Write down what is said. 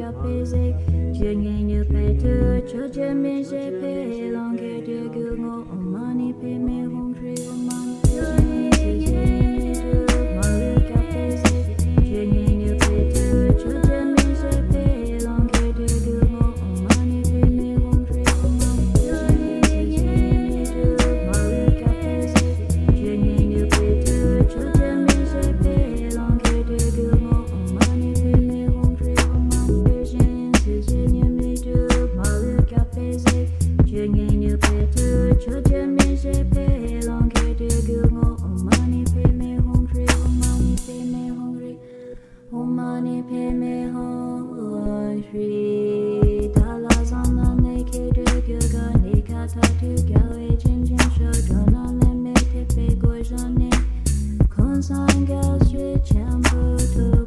capese, jinging you pay to church and me, she pay long, get your good money, pay me home, tree, man. Money pay me home, free dollars on the naked, you got Nika tattoo, galway, ginger, sugar, on the make it big, or Johnny, consign girls, rich and brutal.